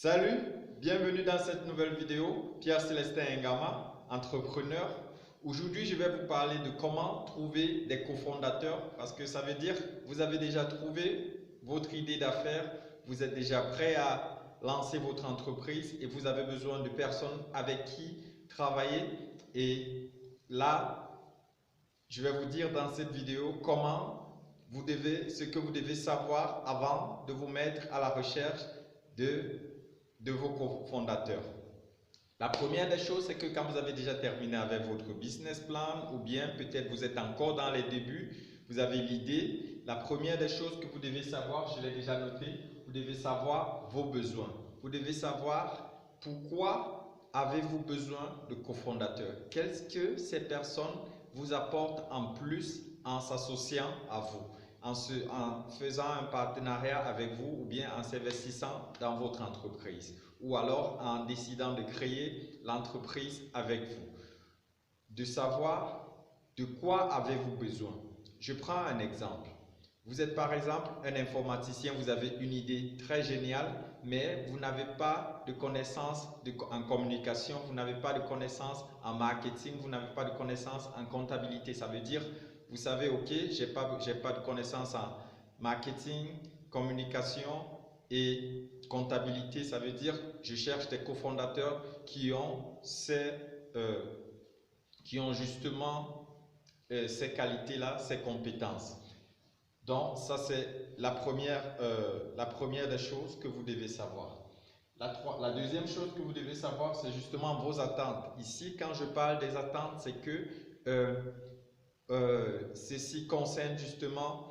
Salut, bienvenue dans cette nouvelle vidéo. Pierre-Célestin Ngama, entrepreneur. Aujourd'hui, je vais vous parler de comment trouver des cofondateurs parce que ça veut dire que vous avez déjà trouvé votre idée d'affaires, vous êtes déjà prêt à lancer votre entreprise et vous avez besoin de personnes avec qui travailler. Et là, je vais vous dire dans cette vidéo ce que vous devez savoir avant de vous mettre à la recherche de vos cofondateurs. La première des choses, c'est que quand vous avez déjà terminé avec votre business plan ou bien peut-être vous êtes encore dans les débuts, vous avez l'idée, la première des choses que vous devez savoir, je l'ai déjà noté, vous devez savoir vos besoins. Vous devez savoir pourquoi avez-vous besoin de cofondateurs. Qu'est-ce que ces personnes vous apportent en plus en s'associant à vous, en faisant un partenariat avec vous ou bien en s'investissant dans votre entreprise ou alors en décidant de créer l'entreprise avec vous. De savoir de quoi avez-vous besoin. Je prends un exemple. Vous êtes par exemple un informaticien, vous avez une idée très géniale, mais vous n'avez pas de connaissances en communication, vous n'avez pas de connaissances en marketing, vous n'avez pas de connaissances en comptabilité. Ça veut dire, vous savez, ok, j'ai pas de connaissances en marketing, communication et comptabilité. Ça veut dire, je cherche des cofondateurs qui ont justement ces qualités-là, ces compétences. Donc, ça c'est la première des choses que vous devez savoir. La deuxième chose que vous devez savoir, c'est justement vos attentes. Ici, quand je parle des attentes, c'est que ceci concerne justement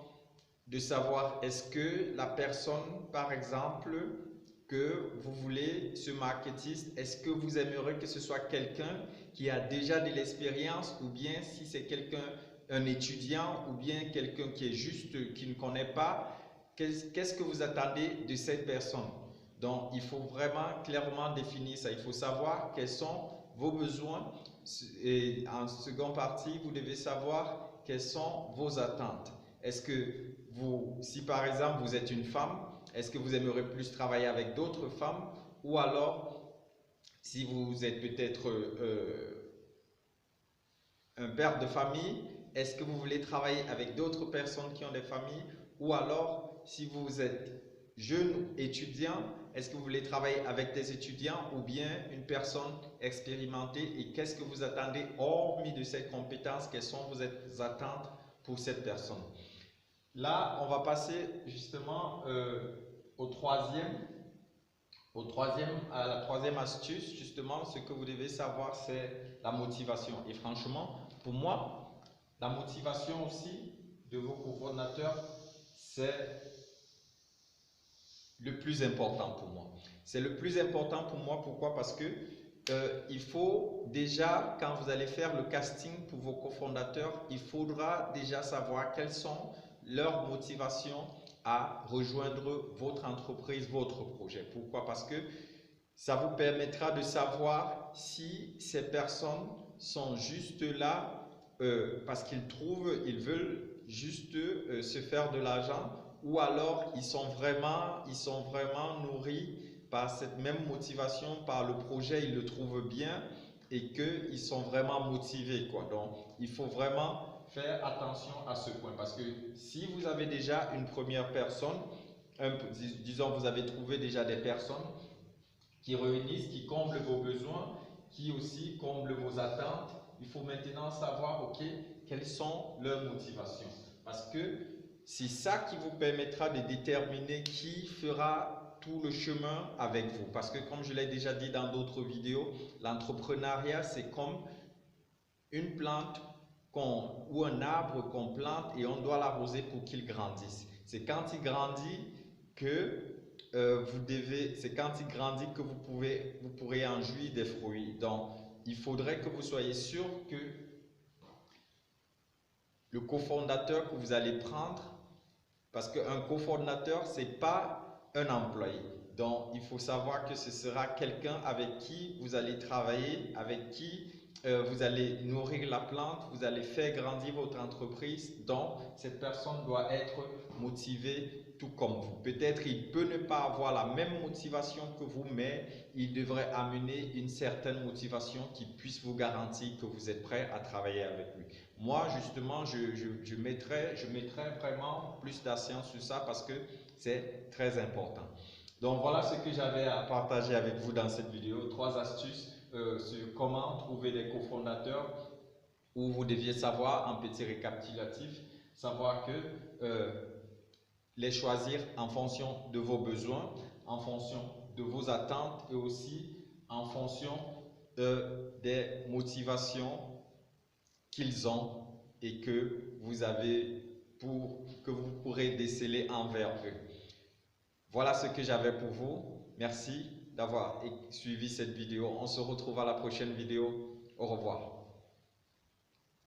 de savoir est-ce que la personne, par exemple, que vous voulez, ce marketiste, est-ce que vous aimeriez que ce soit quelqu'un qui a déjà de l'expérience ou bien si c'est un étudiant ou bien quelqu'un qui est juste, qui ne connaît pas, qu'est-ce que vous attendez de cette personne? Donc, il faut vraiment clairement définir ça. Il faut savoir quels sont vos besoins et en seconde partie, vous devez savoir quelles sont vos attentes. Est-ce que si par exemple vous êtes une femme, est-ce que vous aimeriez plus travailler avec d'autres femmes ou alors si vous êtes peut-être un père de famille, est-ce que vous voulez travailler avec d'autres personnes qui ont des familles ou alors si vous êtes jeune étudiant, est-ce que vous voulez travailler avec des étudiants ou bien une personne expérimentée et qu'est-ce que vous attendez hormis de ces compétences, quelles sont vos attentes pour cette personne. Là, on va passer justement à la troisième astuce, justement, ce que vous devez savoir, c'est la motivation. Et franchement, pour moi, la motivation aussi de vos cofondateurs, c'est le plus important pour moi. C'est le plus important pour moi, pourquoi? Parce que il faut déjà, quand vous allez faire le casting pour vos cofondateurs, il faudra déjà savoir quelles sont leurs motivations à rejoindre votre entreprise, votre projet. Pourquoi? Parce que ça vous permettra de savoir si ces personnes sont juste là parce ils veulent juste se faire de l'argent ou alors ils sont vraiment nourris par cette même motivation, par le projet, ils le trouvent bien et qu'ils sont vraiment motivés, quoi. Donc, il faut vraiment faire attention à ce point parce que si vous avez déjà une première personne, disons vous avez trouvé déjà des personnes qui réunissent, qui comblent vos besoins, qui aussi comblent vos attentes, il faut maintenant savoir, ok, quelles sont leurs motivations. Parce que c'est ça qui vous permettra de déterminer qui fera tout le chemin avec vous. Parce que comme je l'ai déjà dit dans d'autres vidéos, l'entrepreneuriat, c'est comme une plante ou un arbre qu'on plante et on doit l'arroser pour qu'il grandisse. C'est quand il grandit que vous pourrez en jouir des fruits. Donc, il faudrait que vous soyez sûr que le cofondateur que vous allez prendre, parce qu'un cofondateur, ce n'est pas un employé. Donc, il faut savoir que ce sera quelqu'un avec qui vous allez travailler, avec qui vous allez nourrir la plante, vous allez faire grandir votre entreprise. Donc, cette personne doit être motivée tout comme vous. Peut-être il peut ne pas avoir la même motivation que vous, mais il devrait amener une certaine motivation qui puisse vous garantir que vous êtes prêt à travailler avec lui. Moi, justement, je mettrais vraiment plus d'accent sur ça parce que c'est très important. Donc voilà ce que j'avais à partager avec vous dans cette vidéo. 3 astuces sur comment trouver des cofondateurs, où vous deviez savoir, en petit récapitulatif, savoir que les choisir en fonction de vos besoins, en fonction de vos attentes et aussi en fonction des motivations qu'ils ont et que vous pourrez déceler envers eux. Voilà ce que j'avais pour vous. Merci d'avoir suivi cette vidéo. On se retrouve à la prochaine vidéo. Au revoir.